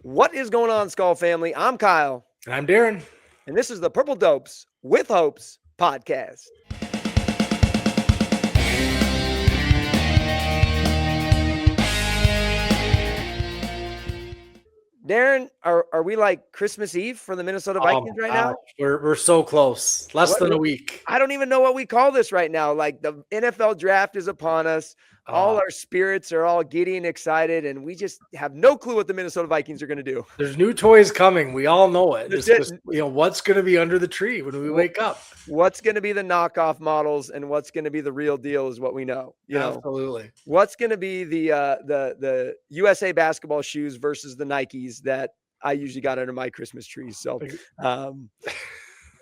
What is going on, Skull family? I'm Kyle. And I'm Darin. And this is the Purple Dopes with Hopes podcast. Darin, are we like Christmas Eve for the Minnesota Vikings right now? We're so close. Less than a week. I don't even know what we call this right now. Like the NFL draft is upon us. All our spirits are all giddy and excited, and we just have no clue what the Minnesota Vikings are going to do. There's new toys coming. We all know it. It's just, what's going to be under the tree when we wake up? What's going to be the knockoff models and what's going to be the real deal is what we know. Absolutely. What's going to be the USA basketball shoes versus the Nikes that I usually got under my Christmas tree. So,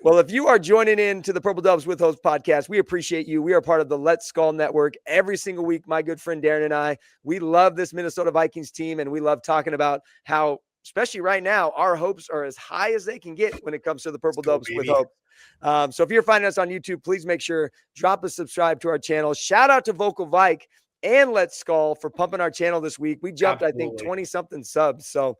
well, if you are joining in to the Purple Doves with Hosts podcast, we appreciate you. We are part of the Let's Skull Network every single week. My good friend Darin and I, we love this Minnesota Vikings team, and we love talking about how, especially right now, our hopes are as high as they can get when it comes to the Purple Doves with Hopes. So if you're finding us on YouTube, please make sure drop a subscribe to our channel. Shout out to Vocal Vike and Let's Skull for pumping our channel this week. We jumped, I think, 20-something subs. So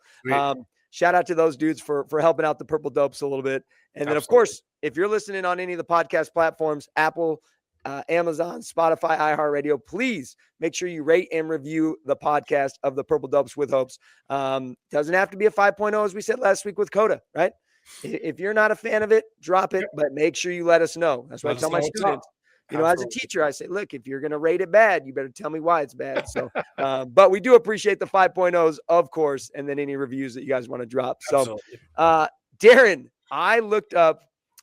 shout out to those dudes for helping out the Purple Dopes a little bit. And then, of course, if you're listening on any of the podcast platforms, Apple, Amazon, Spotify, iHeartRadio, please make sure you rate and review the podcast of the Purple Dopes with Hopes. Doesn't have to be a 5.0, as we said last week with Coda, right? If you're not a fan of it, drop it, but make sure you let us know. That's what I tell my students. As a teacher, I say, look, if you're going to rate it bad, you better tell me why it's bad. So, but we do appreciate the 5.0s, of course, and then any reviews that you guys want to drop. So, Darin, I looked up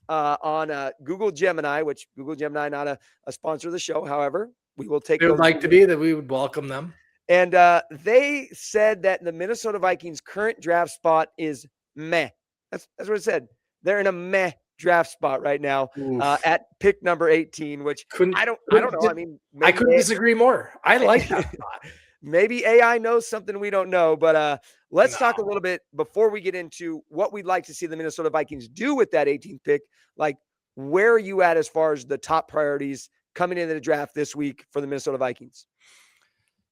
on Google Gemini, which Google Gemini, not a sponsor of the show. However, we will take. They would like to be, that we would welcome them. And they said that the Minnesota Vikings' current draft spot is meh. That's what it said. They're in a meh draft spot right now at pick number 18, which I don't know. I mean, I couldn't disagree more. I like that spot. Maybe AI knows something we don't know, but let's talk a little bit before we get into what we'd like to see the Minnesota Vikings do with that 18th pick. Like, where are you at as far as the top priorities coming into the draft this week for the Minnesota Vikings?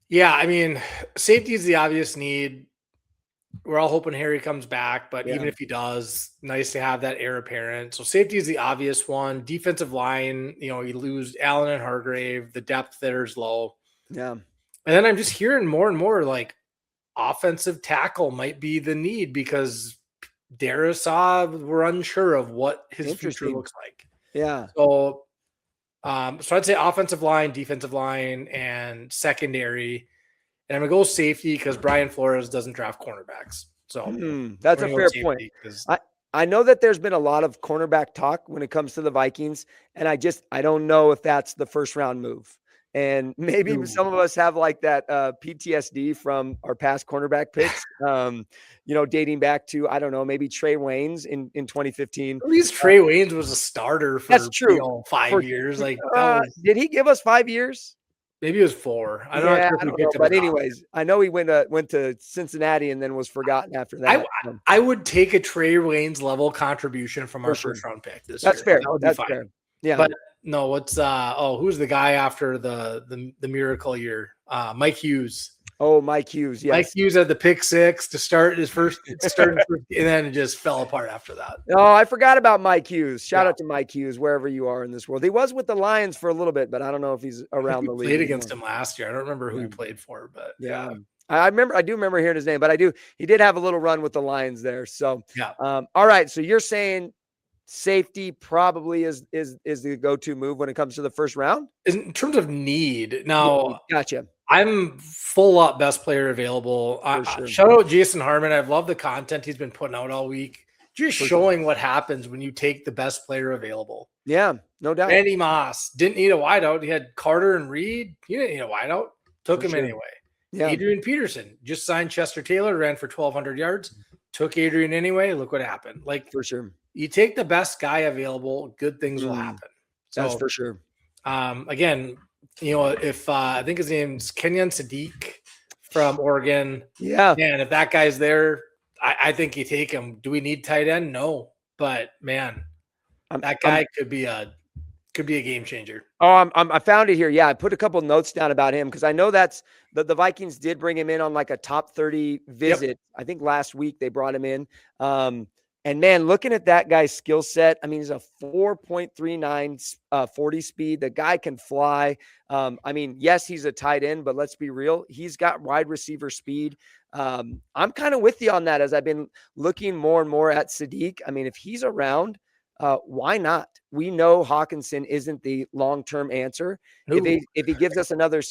Yeah, I mean, safety is the obvious need. We're all hoping Harry comes back, but even if he does, nice to have that heir apparent. So safety is the obvious one. Defensive line, you lose Allen and Hargrave. The depth there is low. Yeah. And then I'm just hearing more and more like offensive tackle might be the need because Darisaw, we're unsure of what his future looks like. Yeah. So I'd say offensive line, defensive line, and secondary. And I'm going to go safety because Brian Flores doesn't draft cornerbacks. So that's a fair point. I know that there's been a lot of cornerback talk when it comes to the Vikings, and I don't know if that's the first round move. And maybe some of us have like that PTSD from our past cornerback picks, dating back to, I don't know, maybe Trey Waynes in 2015. At least Trey Waynes was a starter for that's true. 5 years. Like, did he give us 5 years? Maybe it was 4. I don't know. But anyways, I know he went to Cincinnati and then was forgotten after that. I would take a Trey Waynes level contribution from our first round pick this year. That's fair. That's fair. Yeah. But no, who's the guy after the miracle year? Mike Hughes. Oh, Mike Hughes. Yes. Mike Hughes had the pick 6 to start his first, and then it just fell apart after that. Oh, I forgot about Mike Hughes. Shout out to Mike Hughes, wherever you are in this world. He was with the Lions for a little bit, but I don't know if he's around the league. Played against him last year. I don't remember who he played for, but yeah. I do remember hearing his name, but he did have a little run with the Lions there. So, all right. So you're saying safety probably is the go-to move when it comes to the first round? In terms of need. Now, gotcha. I'm full up best player available. Shout out Jason Harmon. I've loved the content he's been putting out all week. Just showing what happens when you take the best player available. Yeah, no doubt. Randy Moss didn't need a wideout. He had Carter and Reed. He didn't need a wideout. Took him anyway. Yeah. Adrian Peterson just signed Chester Taylor, ran for 1,200 yards. Took Adrian anyway. Look what happened. Like, for sure. You take the best guy available, good things will happen. So, that's for sure. Again, if I think his name's Kenyon Sadiq from Oregon. Yeah. Man, if that guy's there, I think you take him. Do we need tight end? No. But man, that guy could be a Could be a game changer. Oh, I found it here. Yeah, I put a couple notes down about him because I know that's the Vikings did bring him in on like a top 30 visit. Yep. I think last week they brought him in. And man, looking at that guy's skill set, I mean, he's a 4.39 40 speed. The guy can fly. I mean, yes, he's a tight end, but let's be real. He's got wide receiver speed. I'm kind of with you on that as I've been looking more and more at Sadiq. I mean, if he's around, why not? We know Hawkinson isn't the long-term answer. If he gives us another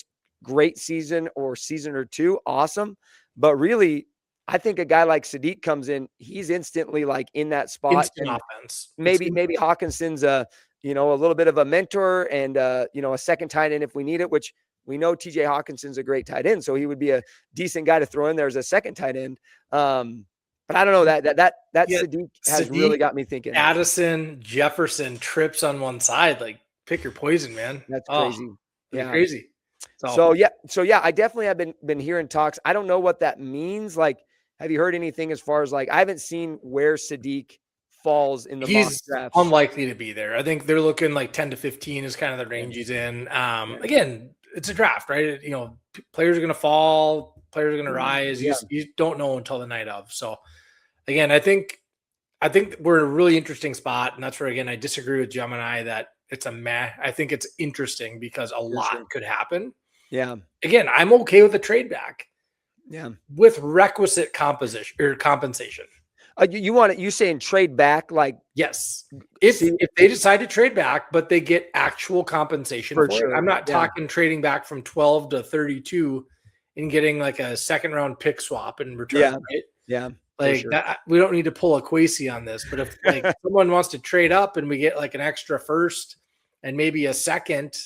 great season or season or two, awesome. But really, I think a guy like Sadiq comes in, he's instantly like in that spot. Instant offense. Maybe Hawkinson's a little bit of a mentor and a second tight end if we need it, which we know TJ Hawkinson's a great tight end, so he would be a decent guy to throw in there as a second tight end. But I don't know that Sadiq has really got me thinking. Addison, Jefferson, trips on one side, like pick your poison, man. That's crazy. Yeah, crazy. So yeah, I definitely have been hearing talks. I don't know what that means. Like, have you heard anything as far as like I haven't seen where Sadiq falls in the mock drafts? Unlikely to be there. I think they're looking like 10 to 15 is kind of the range he's in. Again, it's a draft, right? Players are going to fall, players are going to rise. You don't know until the night of. So again, I think we're in a really interesting spot, and that's where again I disagree with Gemini that it's a meh. I think it's interesting because a lot could happen. Yeah. Again, I'm okay with a trade back. Yeah. With requisite compensation. You saying trade back? Like, yes. If they decide to trade back, but they get actual compensation for sure. I'm not talking trading back from 12 to 32 and getting like a second round pick swap in return. Right? Yeah. Like that, we don't need to pull a Quasi on this, but if like someone wants to trade up and we get like an extra first and maybe a second,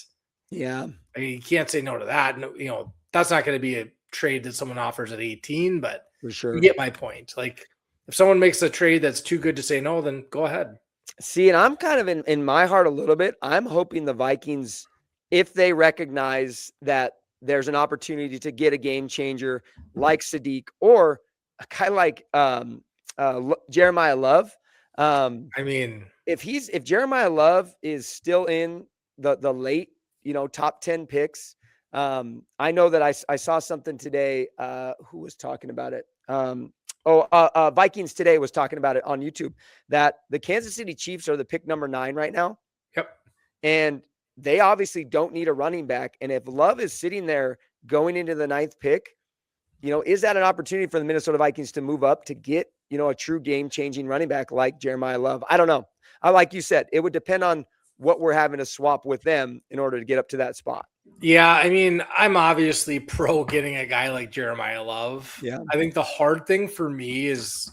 I mean, you can't say no to that. No, that's not going to be a trade that someone offers at 18, but for sure, you get my point. Like if someone makes a trade that's too good to say no, then go ahead. See, and I'm kind of in my heart a little bit. I'm hoping the Vikings, if they recognize that there's an opportunity to get a game changer like Sadiq or a guy like Jeremiah Love. I mean, if Jeremiah Love is still in the late, top 10 picks, I know that I saw something today. Who was talking about it? Vikings Today was talking about it on YouTube that the Kansas City Chiefs are the pick number 9 right now. Yep. And they obviously don't need a running back. And if Love is sitting there going into the 9th pick, is that an opportunity for the Minnesota Vikings to move up to get, a true game-changing running back like Jeremiah Love? I don't know. Like you said, it would depend on what we're having to swap with them in order to get up to that spot. Yeah, I mean, I'm obviously pro getting a guy like Jeremiah Love. Yeah. I think the hard thing for me is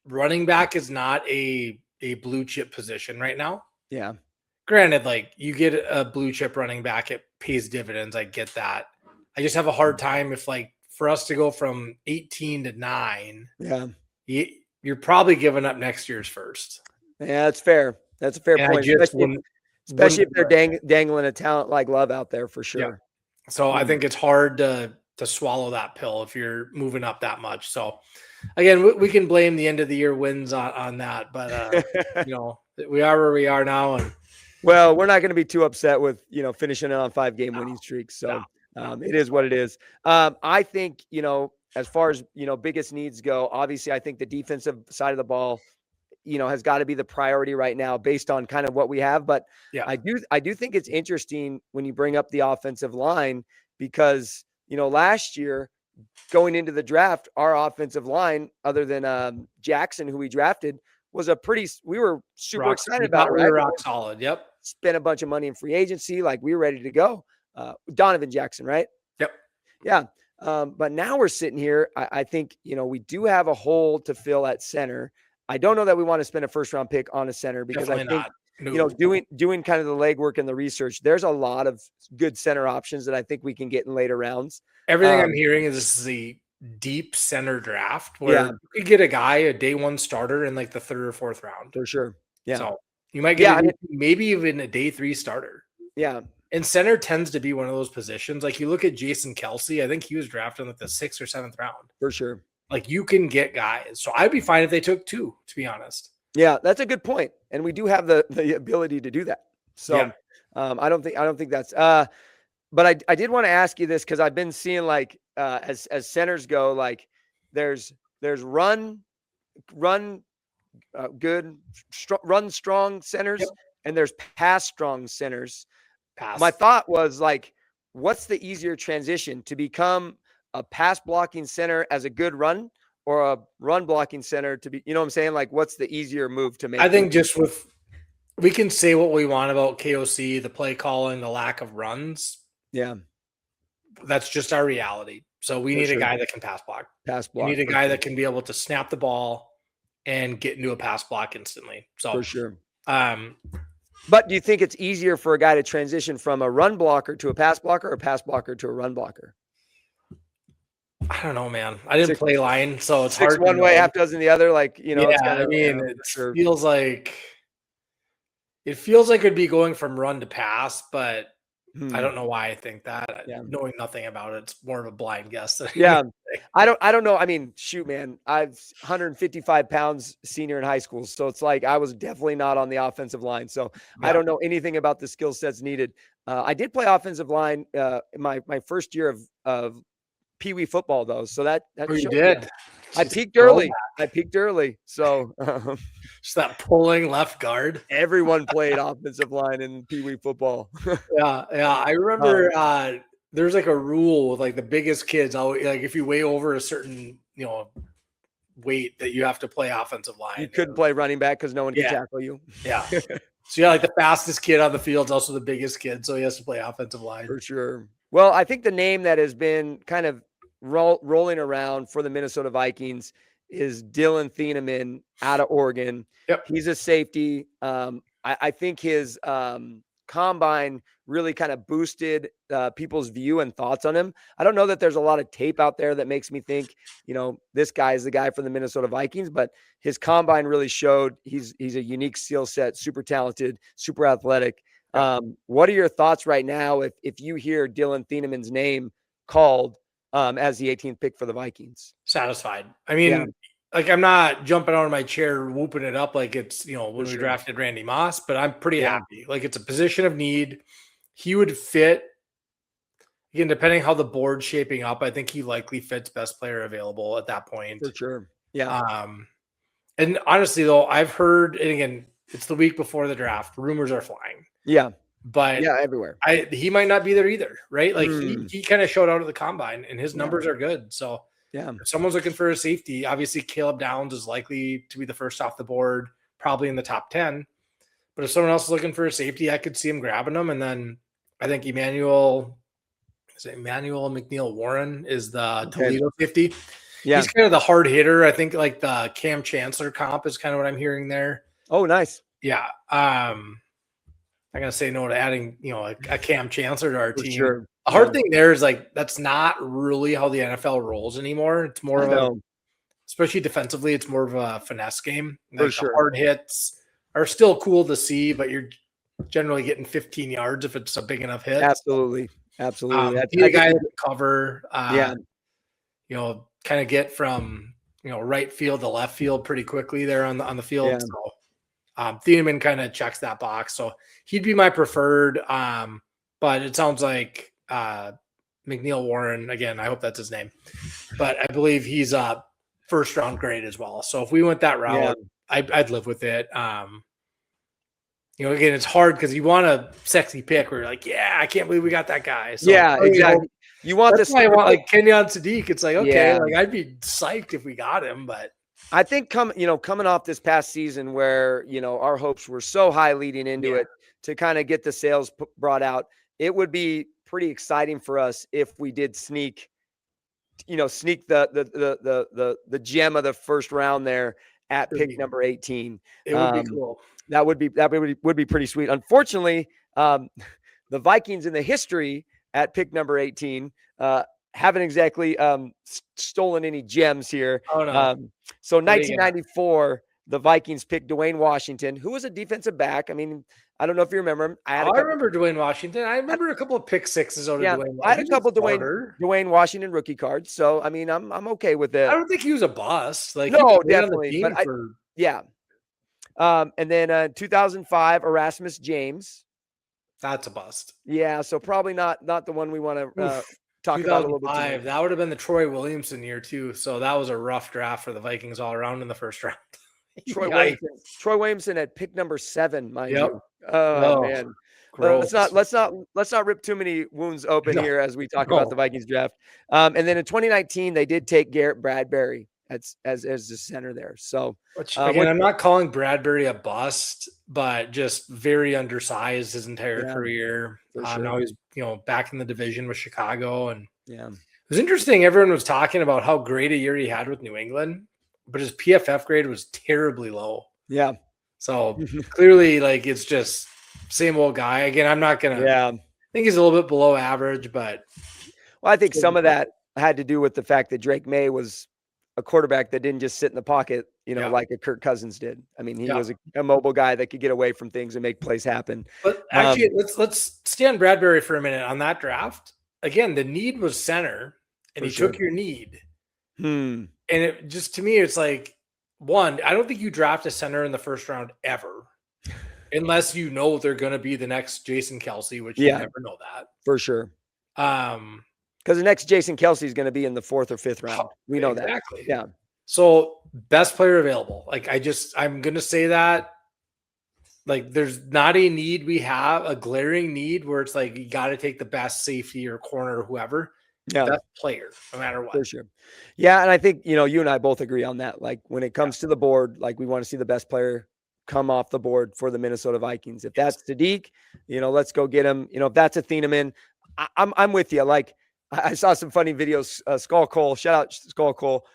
running back is not a blue chip position right now. Yeah. Granted, like you get a blue chip running back, it pays dividends. I get that. I just have a hard time if like for us to go from 18 to 9. Yeah. You're probably giving up next year's first. Yeah, that's fair. That's a fair point. Especially if they're dangling a talent like Love out there for sure. Yeah. So I think it's hard to swallow that pill if you're moving up that much. So again, we can blame the end of the year wins on that, but we are where we are now. And well, we're not going to be too upset with, finishing on 5-game winning streaks. So it is what it is. I think, as far as, biggest needs go, obviously I think the defensive side of the ball, has got to be the priority right now based on kind of what we have. But I do think it's interesting when you bring up the offensive line because, last year going into the draft, our offensive line, other than Jackson, who we drafted, was we were super excited about it. We were rock solid. Yep. Spent a bunch of money in free agency. Like we were ready to go. Donovan Jackson, right? Yep. Yeah. But now we're sitting here. I think, we do have a hole to fill at center. I don't know that we want to spend a first-round pick on a center because Definitely I think, doing kind of the legwork and the research, there's a lot of good center options that I think we can get in later rounds. Everything I'm hearing is this is a deep center draft where you could get a day 1 starter in like the 3rd or 4th round. For sure. Yeah. So you might get maybe even a day 3 starter. Yeah. And center tends to be one of those positions. Like you look at Jason Kelsey, I think he was drafted in like the 6th or 7th round. For sure. Like you can get guys. So I'd be fine if they took 2, to be honest. Yeah, that's a good point. And we do have the ability to do that. So I don't think that's but I did want to ask you this, because I've been seeing like as centers go, like there's run good run strong centers, Yep. and there's pass strong centers. Pass. My thought was like, what's the easier transition, to become a pass blocking center as a good run, or a run blocking center to be, you know what I'm saying? Like, what's the easier move to make? I think just we can say what we want about KOC, the play calling, the lack of runs. Yeah. That's just our reality. So we need a guy that can pass block. We need a guy that can be able to snap the ball and get into a pass block instantly. So for sure. But do you think it's easier for a guy to transition from a run blocker to a pass blocker, or a pass blocker to a run blocker? I don't know, man. I didn't play line, so it's hard. One way, half dozen the other. Like, you know, yeah, I mean, it feels like it'd be going from run to pass, but I don't know why I think that. Knowing nothing about it, it's more of a blind guess. I don't know. I mean, shoot, man, I've 155 pounds senior in high school. So it's like, I was definitely not on the offensive line. So I don't know anything about the skill sets needed. I did play offensive line in my first year of Pee Wee football, though. So that you did. I peaked early. So just that pulling left guard. Everyone played offensive line in Pee Wee football. Yeah. I remember there's like a rule with like the biggest kids. Like if you weigh over a certain weight, that you have to play offensive line. You couldn't play running back because no one can tackle you. Yeah. So like the fastest kid on the field is also the biggest kid, so he has to play offensive line for sure. Well, I think the name that has been kind of rolling around for the Minnesota Vikings is Dylan Thieneman out of Oregon. Yep. He's a safety. I think his combine really kind of boosted people's view and thoughts on him. I don't know that there's a lot of tape out there that makes me think, this guy is the guy for the Minnesota Vikings, but his combine really showed he's a unique skill set, super talented, super athletic. What are your thoughts right now if you hear Dylan Thieneman's name called as the 18th pick for the Vikings? Satisfied. I mean, like, I'm not jumping out of my chair whooping it up like it's, when we drafted Randy Moss, but I'm pretty happy. Like, it's a position of need. He would fit, again, depending how the board's shaping up, I think he likely fits best player available at that point. For sure. Yeah. And honestly, though, I've heard, and again, it's the week before the draft, rumors are flying. Yeah. But everywhere. He might not be there either, right? Like he kind of showed out at the combine, and his numbers are good. So if someone's looking for a safety, obviously Caleb Downs is likely to be the first off the board, probably in the top 10. But if someone else is looking for a safety, I could see him grabbing them. And then I think Emmanuel McNeil Warren is the Toledo 50. Yeah. He's kind of the hard hitter. I think like the Cam Chancellor comp is kind of what I'm hearing there. Oh, nice. Yeah. I'm going to say no to adding, a Cam Chancellor to our team. Sure. The hard thing there is like, that's not really how the NFL rolls anymore. It's more of especially defensively, it's more of a finesse game. Like the hard hits are still cool to see, but you're generally getting 15 yards if it's a big enough hit. Absolutely. That's a guy that can cover, kind of get from, right field to left field pretty quickly there on the field. Yeah. So Thieneman kind of checks that box. So he'd be my preferred. But it sounds like McNeil Warren, again, I hope that's his name, but I believe he's a first round grade as well. So if we went that route, I'd live with it. Again, it's hard because you want a sexy pick where you're like, I can't believe we got that guy. So exactly. You want this? I want like Kenyon Sadiq. It's like, okay, like I'd be psyched if we got him, but I think coming off this past season where, our hopes were so high leading into it to kind of get the sales brought out, it would be pretty exciting for us if we did sneak the gem of the first round there at pick number 18. It would be cool. That would be pretty sweet. Unfortunately, the Vikings in the history at pick number 18 haven't exactly stolen any gems here. Oh, no. So 1994, the Vikings picked Dwayne Washington, who was a defensive back. I mean, I don't know if you remember him. I remember Dwayne Washington. I remember a couple of pick sixes out of Dwayne Washington. I had a couple Dwayne Washington rookie cards. So, I mean, I'm okay with it. I don't think he was a bust. Like, no, definitely. And then 2005, Erasmus James. That's a bust. Yeah, so probably not the one we want to talk about a little bit too 2005. much. That would have been the Troy Williamson year too. So that was a rough draft for the Vikings all around in the first round. Yikes. Troy Williamson at pick number 7, mind Yep. you. Oh Oh, man. gross. Let's not rip too many wounds open No, here as we talk no. about the Vikings draft. And then in 2019, they did take Garrett Bradbury as the center there. So Which, again, I'm not calling Bradbury a bust, but just very undersized his entire career. Sure. Now he's back in the division with Chicago, and yeah, it was interesting. Everyone was talking about how great a year he had with New England, but his PFF grade was terribly low. Yeah. So clearly, like, it's just same old guy. Again, I'm not gonna. Yeah. I think he's a little bit below average, but I think some of that had to do with the fact that Drake May was a quarterback that didn't just sit in the pocket, like a Kirk Cousins did. I mean, he was a mobile guy that could get away from things and make plays happen. But actually, let's stay on Bradbury for a minute on that draft. Again, the need was center, and he took your need. And it just, to me, it's like, one, I don't think you draft a center in the first round ever, unless you know they're going to be the next Jason Kelce, which you never know that for sure. Because the next Jason Kelce is going to be in the 4th or 5th round. We know that. Exactly. Yeah. So best player available. Like, I'm going to say that. Like, there's not a need we have, a glaring need where it's like you got to take the best safety or corner or whoever. Yeah. Best player, no matter what. For sure. Yeah, and I think, you and I both agree on that. Like, when it comes to the board, like, we want to see the best player come off the board for the Minnesota Vikings. If that's Sadiq, let's go get him. If that's a Thieneman, I'm with you. Like, I saw some funny videos. Skull Cole, shout out Skull Cole.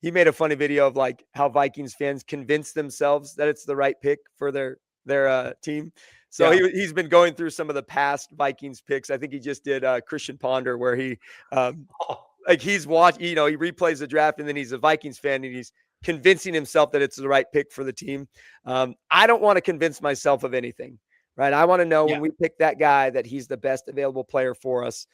He made a funny video of like how Vikings fans convince themselves that it's the right pick for their team. So he's been going through some of the past Vikings picks. I think he just did Christian Ponder, where he like he's watched, he replays the draft, and then he's a Vikings fan and he's convincing himself that it's the right pick for the team. I don't want to convince myself of anything. Right. I want to know when we pick that guy that he's the best available player for us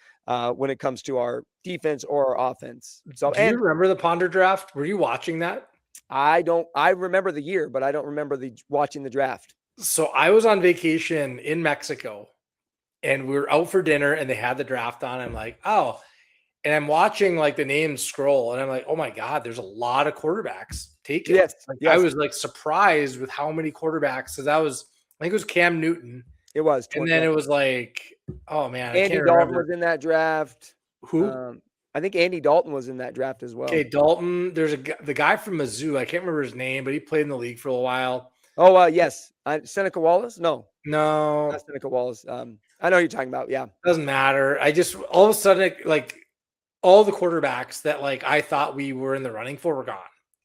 when it comes to our defense or our offense. So, do you remember the Ponder draft? Were you watching that? I remember the year, but I don't remember watching the draft. So I was on vacation in Mexico and we were out for dinner and they had the draft on. I'm like, oh, and I'm watching like the names scroll and I'm like, oh my God, there's a lot of quarterbacks taken. Yes. I was like surprised with how many quarterbacks. So I think it was Cam Newton. It was. And then it was like, oh man, Andy Dalton was in that draft. Who? I think Andy Dalton was in that draft as well. Okay, Dalton. There's the guy from Mizzou. I can't remember his name, but he played in the league for a while. Oh, yes. Seneca Wallace? No, not Seneca Wallace. I know who you're talking about. Yeah. Doesn't matter. I just, all of a sudden, like, all the quarterbacks that like I thought we were in the running for were gone.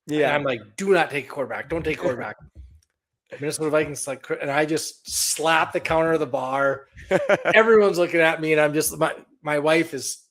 Yeah. And I'm like, do not take a quarterback. Don't take a quarterback. Minnesota Vikings, like, and I just slapped the counter of the bar. Everyone's looking at me, and I'm just, my wife is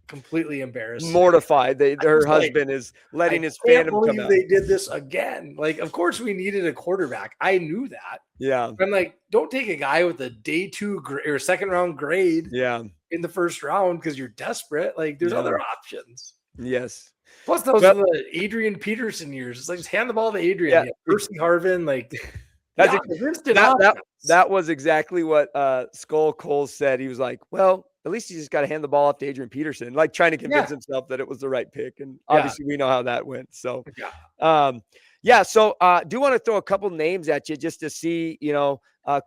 completely embarrassed, mortified. Her husband is letting his fandom come out. They did this again. Like, of course we needed a quarterback. I knew that. Yeah. I'm like, don't take a guy with a day 2 or second round grade. Yeah. In the first round because you're desperate. Like, there's other options. Yes. Plus, those are the Adrian Peterson years. It's like, just hand the ball to Adrian. Yeah. Percy Harvin, like, that was exactly what Skull Cole said. He was like, well, at least you just got to hand the ball off to Adrian Peterson, like trying to convince himself that it was the right pick. And obviously we know how that went. So, so do want to throw a couple names at you just to see,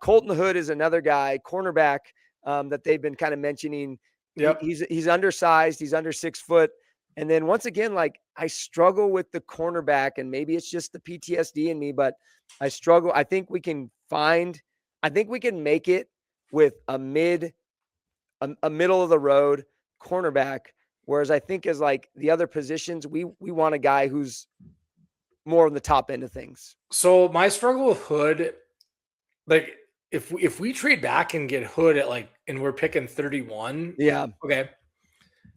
Colton Hood is another guy, cornerback, that they've been kind of mentioning. Yep. He's undersized. He's under 6 foot. And then once again, like, I struggle with the cornerback, and maybe it's just the PTSD in me, but I struggle. I think we can make it with a middle of the road cornerback. Whereas I think as like the other positions, we want a guy who's more on the top end of things. So my struggle with Hood, like, if we trade back and get Hood at like, and we're picking 31. Yeah. Okay.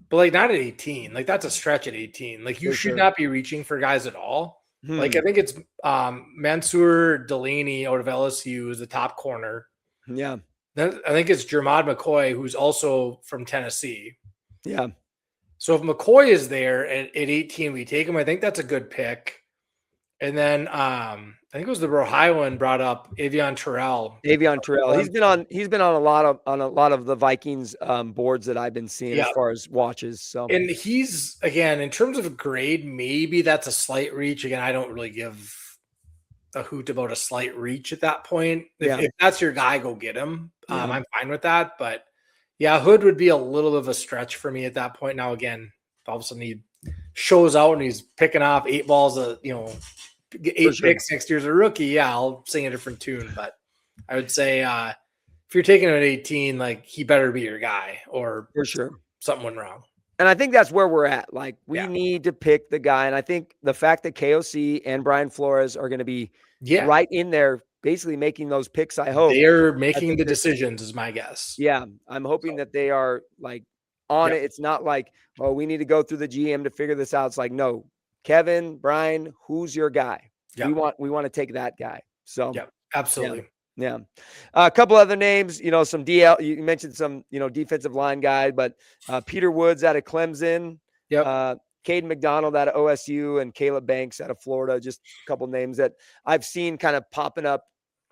But like, not at 18. Like, that's a stretch at 18. Like, you should not be reaching for guys at all. Like, I think it's Mansour Delaney out of LSU is the top corner. Yeah. Then I think it's Jermod McCoy, who's also from Tennessee. Yeah. So if McCoy is there at 18, we take him. I think that's a good pick. And then I think it was the Ohioan brought up Avion Terrell. He's been on a lot of the Vikings boards that I've been seeing as far as watches. So, and he's, again, in terms of grade, maybe that's a slight reach. Again, I don't really give a hoot about a slight reach at that point. If that's your guy, go get him. I'm fine with that. But yeah, Hood would be a little bit of a stretch for me at that point. Now, again, if all of a sudden he shows out and he's picking off 8 balls, 8 picks next year's a rookie, yeah, I'll sing a different tune. But I would say if you're taking him at 18, like, he better be your guy, or for sure something went wrong. And I think that's where we're at. Like, we need to pick the guy. And I think the fact that KOC and Brian Flores are going to be right in there, basically making those picks, I hope. They're making the decisions, is my guess. Yeah. I'm hoping that they are, like, on it. It's not like, oh, we need to go through the GM to figure this out. It's like, no, Kevin, Brian, who's your guy? We want to take that guy. So, absolutely. Yeah. A couple other names, some DL, you mentioned some, defensive line guy, but Peter Woods out of Clemson, Caden McDonald out of OSU, and Caleb Banks out of Florida. Just a couple names that I've seen kind of popping up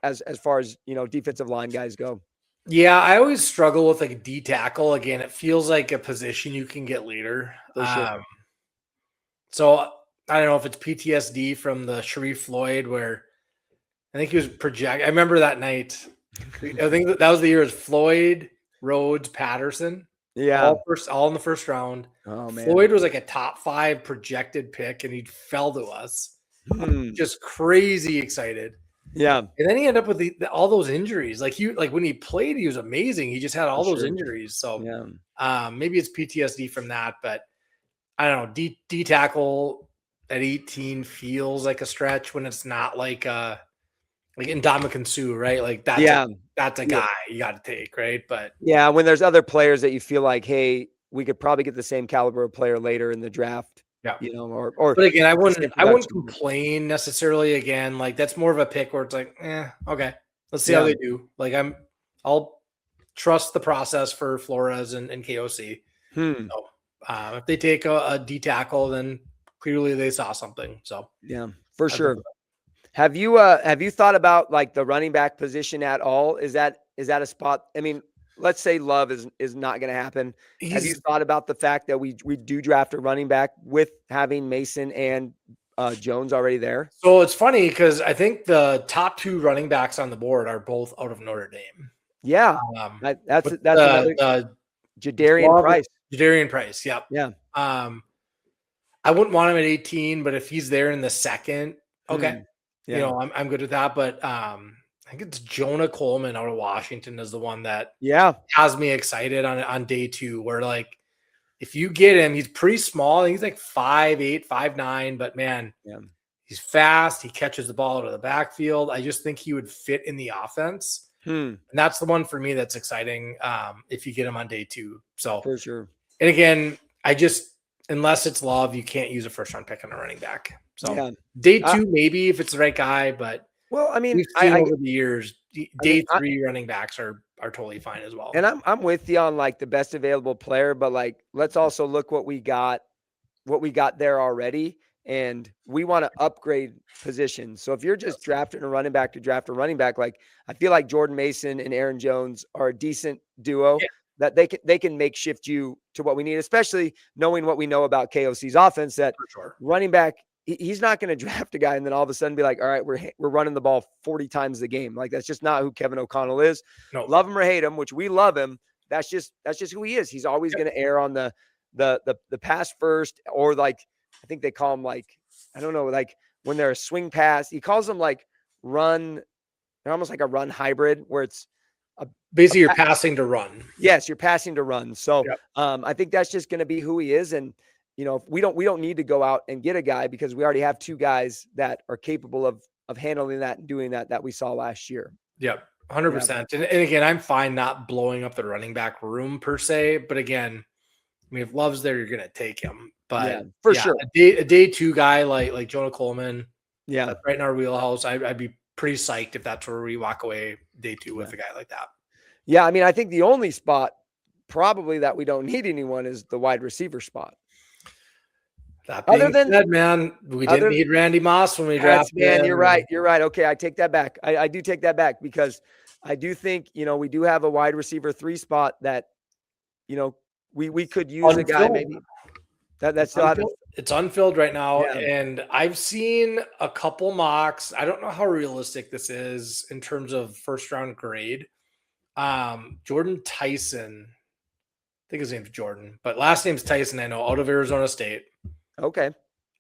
as far as, defensive line guys go. Yeah, I always struggle with, like, D tackle. Again, it feels like a position you can get later. Sure. So I don't know if it's PTSD from the Sharif Floyd, where I think he was projected. I remember that night. I think that was the year. It was Floyd, Rhodes, Patterson. Yeah. All in the first round. Oh, man. Floyd was like a top 5 projected pick, and he fell to us. Just crazy excited. Yeah. And then he ended up with all those injuries. Like, when he played, he was amazing. He just had all those injuries. So maybe it's PTSD from that, but I don't know. D tackle at 18 feels like a stretch when it's not like Ndamukong Suh, right? Like, that's a guy you got to take, right? But when there's other players that you feel like, hey, we could probably get the same caliber of player later in the draft. Or but again, I wouldn't complain necessarily. Again, like, that's more of a pick where it's like, okay, let's see how they do. Like, I'll trust the process for Flores and KOC. So, if they take a D tackle, then clearly they saw something. So for sure. Have you thought about, like, the running back position at all? Is that a spot? I mean, let's say Love is not going to happen. Have you thought about the fact that we do draft a running back with having Mason and Jones already there? So it's funny because I think the top 2 running backs on the board are both out of Notre Dame. Yeah, that's another Jadarian Price. Jadarian Price, yep. Yeah. I wouldn't want him at 18, but if he's there in the second, okay. I'm good with that. But I think it's Jonah Coleman out of Washington is the one that has me excited on day 2, where, like, if you get him, he's pretty small. I think he's like 5'8", 5'9", but man, he's fast. He catches the ball out of the backfield. I just think he would fit in the offense. And that's the one for me that's exciting if you get him on day 2. So for sure. And again, unless it's Love, you can't use a first-round pick on a running back. So day 2, maybe if it's the right guy, but I mean, we've seen over the years, day 3 running backs are totally fine as well. And I'm with you on, like, the best available player, but, like, let's also look what we got there already, and we want to upgrade positions. So if you're just drafting a running back to draft a running back, like, I feel like Jordan Mason and Aaron Jones are a decent duo. That they can makeshift you to what we need, especially knowing what we know about KOC's offense, that running back, he's not going to draft a guy and then all of a sudden be like, all right, we're running the ball 40 times the game. Like, that's just not who Kevin O'Connell is. No. Love him or hate him, which we love him. That's just who he is. He's always going to err on the pass first, or, like, I think they call him, like, I don't know, like, when they're a swing pass, he calls them, like, run. They're almost like a run hybrid, where it's basically you're passing to run. Yes, you're passing to run. So I think that's just going to be who he is. And, we don't need to go out and get a guy, because we already have 2 guys that are capable of handling that and doing that we saw last year. Yep, 100%. And again, I'm fine not blowing up the running back room per se, but again, I mean, if Love's there, you're going to take him. But for sure, a day 2 guy like Jonah Coleman, right in our wheelhouse, I'd be pretty psyched if that's where we walk away day 2 with a guy like that. Yeah, I mean, I think the only spot probably that we don't need anyone is the wide receiver spot. That being said, man, we didn't need Randy Moss when we drafted him. You're right. You're right. Okay, I take that back. I do take that back because I do think, we do have a wide receiver 3 spot that, we could use a guy maybe that still haven't. It's unfilled right now, Yeah. and I've seen a couple mocks. I don't know how realistic this is in terms of first round grade. Jordan Tyson, I think his name's Jordan, but last name's Tyson. I know, out of Arizona State. Okay.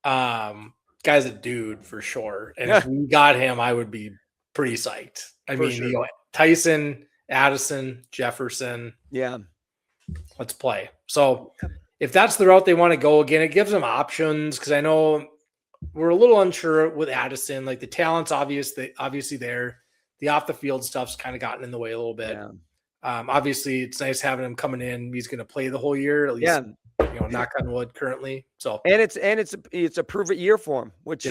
Guy's a dude for sure, and if we got him, I would be pretty psyched. I mean, Tyson, Addison, Jefferson. Yeah. Let's play. So if that's the route they want to go, again, it gives them options, because I know we're a little unsure with Addison. Like, the talent's obviously there. The off the field stuff's kind of gotten in the way a little bit. Yeah. Obviously, it's nice having him coming in. He's going to play the whole year, at least. Knock on wood currently. So and it's a prove it year for him, which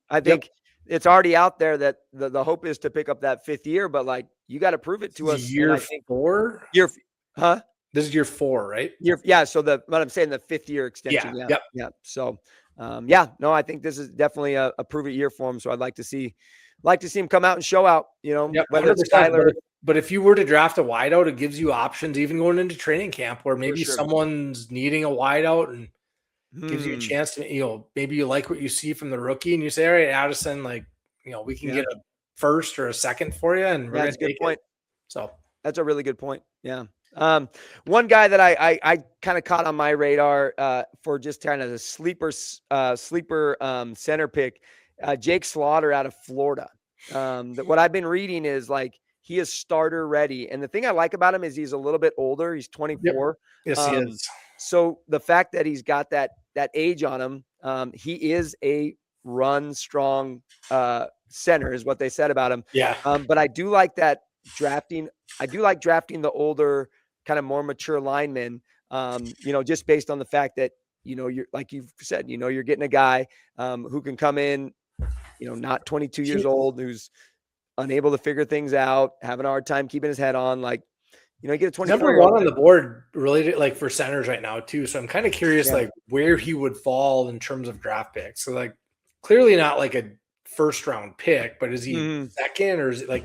I think it's already out there that the hope is to pick up that 5th year, but like, you got to prove it to us. Year 4? This is year 4, right? So what I'm saying, the 5th year extension. Yeah. So, I think this is definitely a prove it year for him. So I'd like to see him come out and show out, whether it's Tyler. But if you were to draft a wideout, it gives you options even going into training camp, where maybe someone's needing a wideout and gives you a chance to, maybe you like what you see from the rookie and you say, all right, Addison, like, we can get a 1st or a 2nd for you, and we're going to take it. So that's a really good point. Yeah. One guy that I kind of caught on my radar for just kind of the sleeper center pick, Jake Slaughter out of Florida. What I've been reading is like, he is starter ready. And the thing I like about him is he's a little bit older. He's 24. Yep. Yes, he is. So the fact that he's got that age on him, he is a run strong center is what they said about him. Yeah. But I do like that drafting. I do like drafting the older, kind of more mature linemen, just based on the fact that, you're, like you've said, you're getting a guy who can come in, not 22 years old, who's unable to figure things out, having a hard time keeping his head on. Like, you get a 24 number 1 on the board related, like, for centers right now too. So I'm kind of curious, like, where he would fall in terms of draft picks. So, like, clearly not like a first round pick, but is he 2nd, or is it like?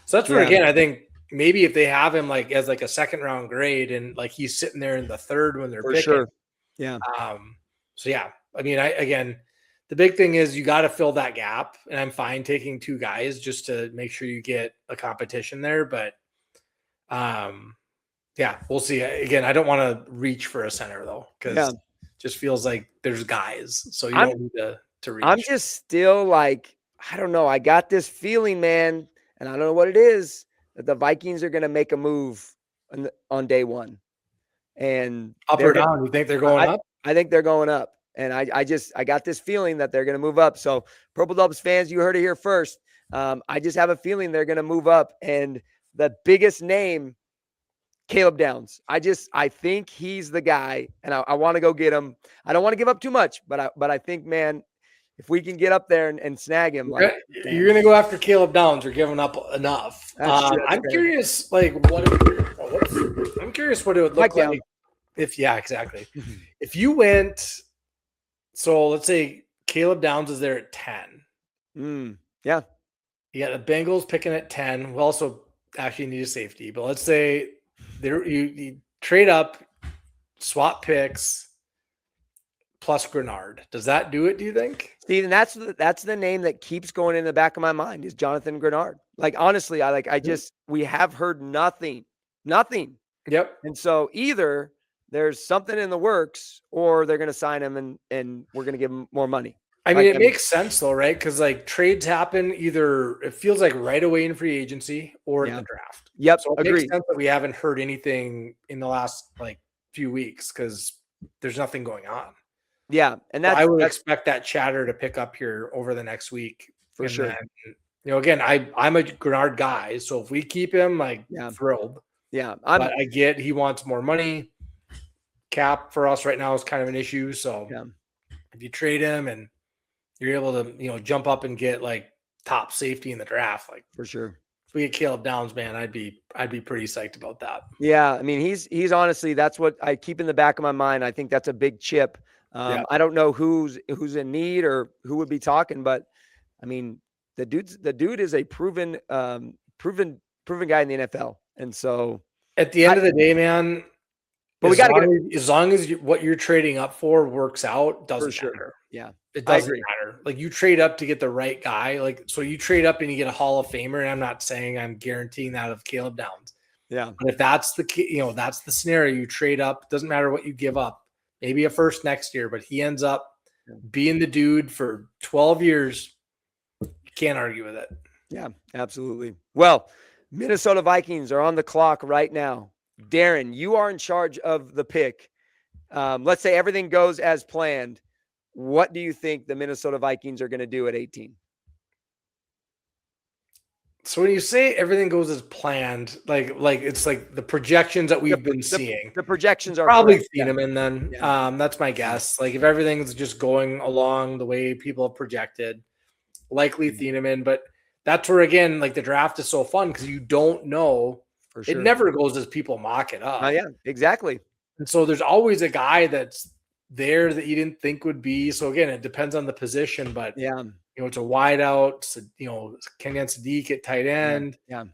So that's where again, I think maybe if they have him like as like a 2nd round grade, and like he's sitting there in the 3rd when they're picking. Sure. Yeah. So I mean, the big thing is you got to fill that gap, and I'm fine taking 2 guys just to make sure you get a competition there. But we'll see. Again, I don't want to reach for a center though, because it just feels like there's guys, so you don't need to reach. I'm just still like, I don't know. I got this feeling, man, and I don't know what it is, that the Vikings are going to make a move on day 1. And up or down? You think they're going up? I think they're going up. And I got this feeling that they're going to move up. So Purple Dubs fans, you heard it here first. I just have a feeling they're going to move up. And the biggest name, Caleb Downs. I think he's the guy, and I want to go get him. I don't want to give up too much, but I think, man, if we can get up there and snag him, like, you're going to go after Caleb Downs or giving up enough. I'm curious, like, I'm curious what it would look like if, exactly. If you went. So let's say Caleb Downs is there at 10. Yeah. You got the Bengals picking at 10. We also actually need a safety, but let's say you trade up, swap picks, plus Grenard. Does that do it, do you think? See, and that's the name that keeps going in the back of my mind is Jonathan Grenard. Like, honestly, we have heard nothing. Yep. And so either there's something in the works, or they're going to sign him and we're going to give him more money. I mean, it makes sense though, right? Because like trades happen either, it feels like right away in free agency or in the draft. Yep. So it makes sense that we haven't heard anything in the last like few weeks because there's nothing going on. Yeah. And I would expect that chatter to pick up here over the next week. For sure. Then, again, I'm a Grenard guy. So if we keep him, like, thrilled. Yeah. But I get he wants more money. Cap for us right now is kind of an issue. So if you trade him and you're able to, jump up and get like top safety in the draft, like, for sure. If we get Caleb Downs, man, I'd be pretty psyched about that. Yeah. I mean, he's honestly, that's what I keep in the back of my mind. I think that's a big chip I don't know who's in need or who would be talking, but I mean, the dude is a proven guy in the NFL. And so at the end of the day, man, but we got to get it. As long as what you're trading up for works out, doesn't matter. Yeah. It doesn't matter. Like, you trade up to get the right guy. Like, so you trade up and you get a Hall of Famer. And I'm not saying I'm guaranteeing that of Caleb Downs. Yeah. But if that's that's the scenario, you trade up, doesn't matter what you give up, maybe a first next year, but he ends up being the dude for 12 years. You can't argue with it. Yeah, absolutely. Well, Minnesota Vikings are on the clock right now. Darin, you are in charge of the pick. Let's say everything goes as planned. What do you think the Minnesota Vikings are going to do at 18? So when you say everything goes as planned, like it's like the projections that we've been seeing. The projections are probably correct. Thieneman then. Yeah. That's my guess. Like, if everything's just going along the way people have projected, likely Thieneman. But that's where, again, like, the draft is so fun because you don't know. For sure. It never goes as people mock it up. Yeah, exactly. And so there's always a guy that's there that you didn't think would be. So again, it depends on the position, but it's a wide out, Kenyan Sadiq at tight end. Yeah.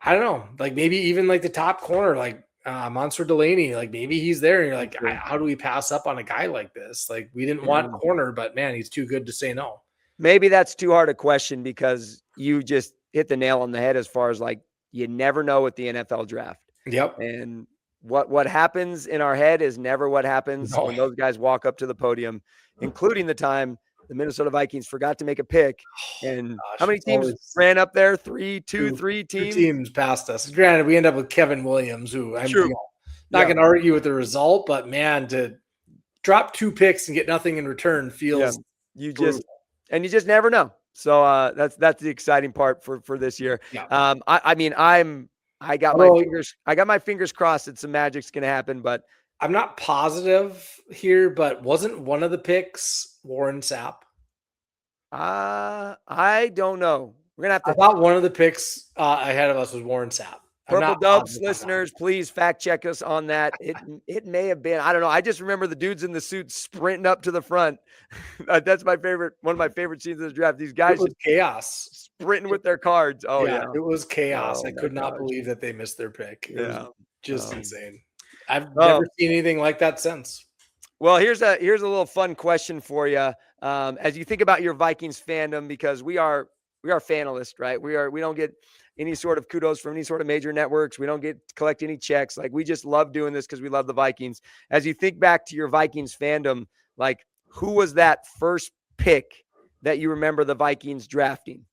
I don't know. Like, maybe even like the top corner, like Monster Delaney, like maybe he's there. And you're like, how do we pass up on a guy like this? Like, we didn't want corner, but man, he's too good to say no. Maybe that's too hard a question because you just hit the nail on the head as far as, like, you never know with the NFL draft. Yep. And what happens in our head is never what happens when those guys walk up to the podium, including the time the Minnesota Vikings forgot to make a pick. And how many teams ran up there? Three teams? Two teams passed us. Granted, we end up with Kevin Williams, who I'm not going to argue with the result, but man, to drop 2 picks and get nothing in return feels you just never know. So that's the exciting part for this year. Yeah. I got my fingers crossed that some magic's going to happen, but I'm not positive here, but wasn't one of the picks Warren Sapp? I don't know. We're going to have to. I thought one of the picks ahead of us was Warren Sapp. Purple Dubs listeners, please fact check us on that. It may have been. I don't know. I just remember the dudes in the suits sprinting up to the front. That's one of my favorite scenes of the draft. These guys, it was chaos, sprinting with their cards. Oh yeah, it was chaos. I could not believe that they missed their pick. It was just insane. I've never seen anything like that since. Well, here's a little fun question for you. As you think about your Vikings fandom, because we are fanalists, right? We don't get any sort of kudos from any sort of major networks. We don't collect any checks. Like, we just love doing this because we love the Vikings. As you think back to your Vikings fandom, like, who was that first pick that you remember the Vikings drafting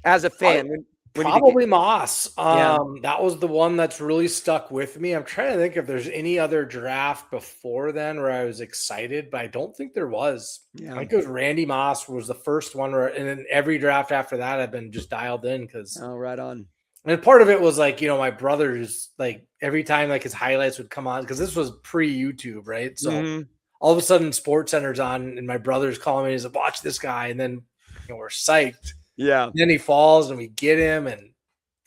as a fan? Probably Moss. That was the one that's really stuck with me. I'm trying to think if there's any other draft before then where I was excited, but I don't think there was. I think it was Randy Moss was the first one, and then every draft after that I've been just dialed in because. Oh, right on. And part of it was like, my brother's, like, every time like his highlights would come on, because this was pre-YouTube, right? So all of a sudden Sports Center's on and my brother's calling me. He's like, watch this guy. And then we're psyched. Yeah. And then he falls and we get him, and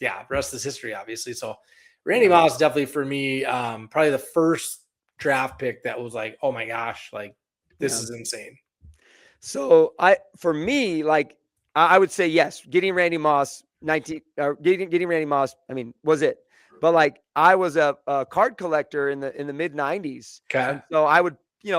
the rest is history, obviously. So Randy Moss definitely for me, probably the first draft pick that was like, oh my gosh, like, this is insane. So for me, like, I would say yes, getting Randy Moss getting Randy Moss, was it? But like, I was a card collector in the mid 90s. Okay. So I would,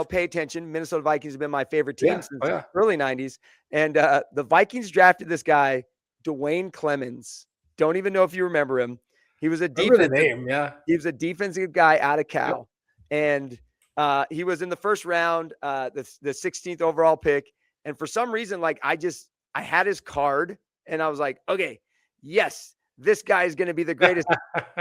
pay attention. Minnesota Vikings have been my favorite team since the early 90s. And the Vikings drafted this guy, Dwayne Clemens. Don't even know if you remember him. He was a defensive name, He was a defensive guy out of Cal. Yep. And he was in the first round, the 16th overall pick. And for some reason, like, I had his card and I was like, okay, yes, this guy is going to be the greatest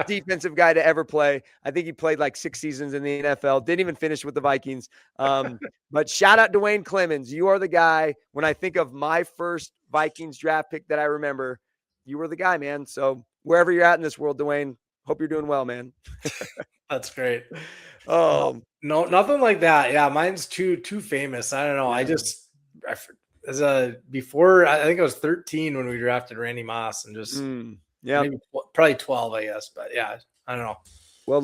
defensive guy to ever play. I think he played like 6 seasons in the NFL. Didn't even finish with the Vikings. But shout out Dwayne Clemens. You are the guy. When I think of my first Vikings draft pick that I remember, you were the guy, man. So wherever you're at in this world, Dwayne, hope you're doing well, man. That's great. No, nothing like that. Yeah, mine's too famous. I don't know. I think I was 13 when we drafted Randy Moss, and just maybe probably 12, I guess. But yeah, I don't know. Well,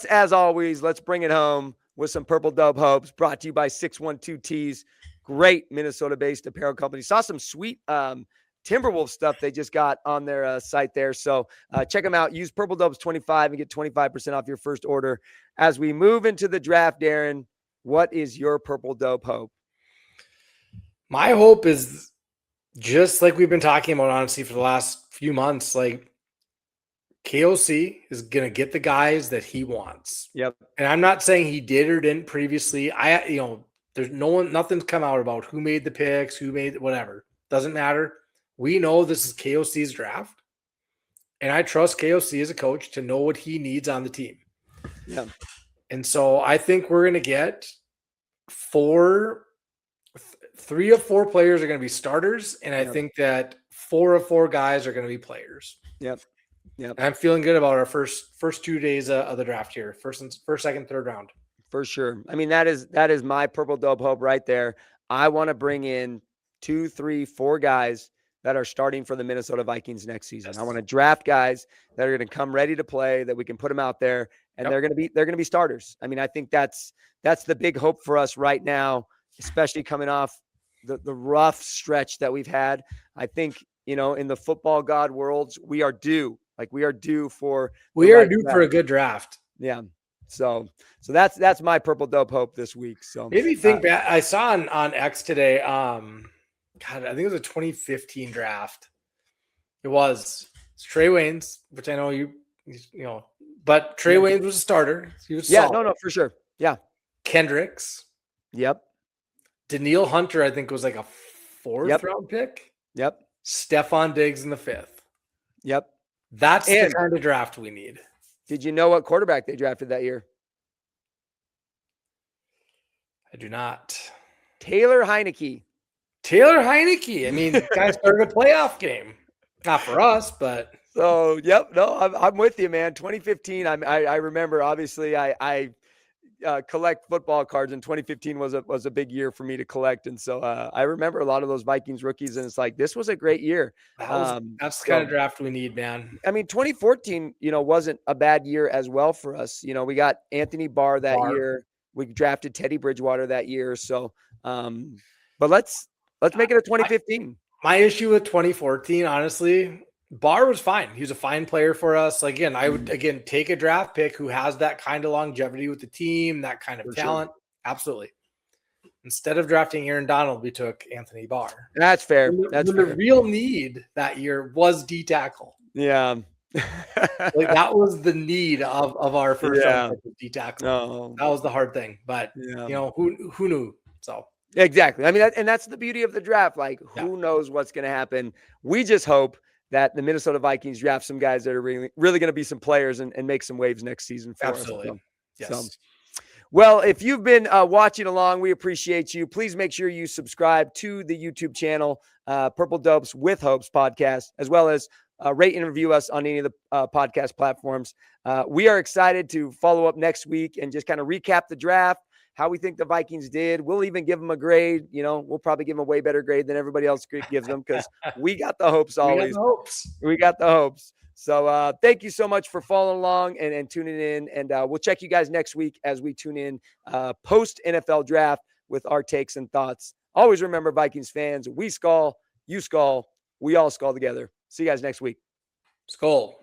as always, let's bring it home with some Purple Dub hopes, brought to you by 612Tees. Great Minnesota-based apparel company. Saw some sweet Timberwolf stuff they just got on their site there. So check them out. Use Purple Dubs 25 and get 25% off your first order. As we move into the draft, Darin, what is your Purple Dub hope? My hope is just like we've been talking about, honestly, for the last few months, like KOC is going to get the guys that he wants. Yep. And I'm not saying he did or didn't previously. There's nothing's come out about who made the picks, who made whatever. Doesn't matter. We know this is KOC's draft. And I trust KOC as a coach to know what he needs on the team. Yeah. And so I think we're going to get 3 of 4 players are going to be starters. And I think that 4 of 4 guys are going to be players. Yep. And I'm feeling good about our first 2 days of the draft here. First, second, third round. For sure. I mean, that is my Purple Dub hope right there. I want to bring in 2, 3, 4 guys that are starting for the Minnesota Vikings next season. Yes. I want to draft guys that are going to come ready to play, that we can put them out there, and they're going to be starters. I mean, I think that's the big hope for us right now, especially coming off the rough stretch that we've had. I think, in the football god worlds, we are due for a good draft. Yeah. So that's my Purple Dub hope this week. So maybe think back. I saw on X today. God, I think it was a 2015 draft. It's Trey Waynes, which I know but Trey Waynes was a starter. He was solid. No, for sure. Yeah. Kendricks. Yep. Daniil Hunter, I think, was like a 4th round pick. Yep. Stephon Diggs in the 5th. Yep. That's the kind of draft we need. Did you know what quarterback they drafted that year? I do not. Taylor Heineke. I mean, the guy started a playoff game. Not for us, but. So, yep. No, I'm with you, man. 2015, I remember, obviously, I collect football cards, and 2015 was a big year for me to collect. And so I remember a lot of those Vikings rookies, and it's like, this was a great year. That's the kind of draft we need, man. I mean, 2014, wasn't a bad year as well for us. We got Anthony Barr that year. We drafted Teddy Bridgewater that year. So, but let's make it a 2015. My issue with 2014, honestly, Barr was fine. He was a fine player for us. Again, I would take a draft pick who has that kind of longevity with the team, that kind of talent. Sure. Absolutely. Instead of drafting Aaron Donald, we took Anthony Barr. That's fair. The real need that year was D tackle. Yeah. That was the need of our first round D tackle. No. That was the hard thing. But who knew? So exactly. I mean, and that's the beauty of the draft. Like, who knows what's going to happen? We just hope that the Minnesota Vikings draft some guys that are really, really going to be some players and make some waves next season for us. Absolutely. Yes. So, well, if you've been watching along, we appreciate you. Please make sure you subscribe to the YouTube channel, Purple Dopes with Hopes podcast, as well as rate and review us on any of the podcast platforms. We are excited to follow up next week and just kind of recap the draft, how we think the Vikings did. We'll even give them a grade. We'll probably give them a way better grade than everybody else gives them, because we got the hopes always. We got the hopes. So thank you so much for following along and tuning in. And we'll check you guys next week as we tune in post NFL draft with our takes and thoughts. Always remember, Vikings fans, we skull, you skull, we all skull together. See you guys next week. Skull.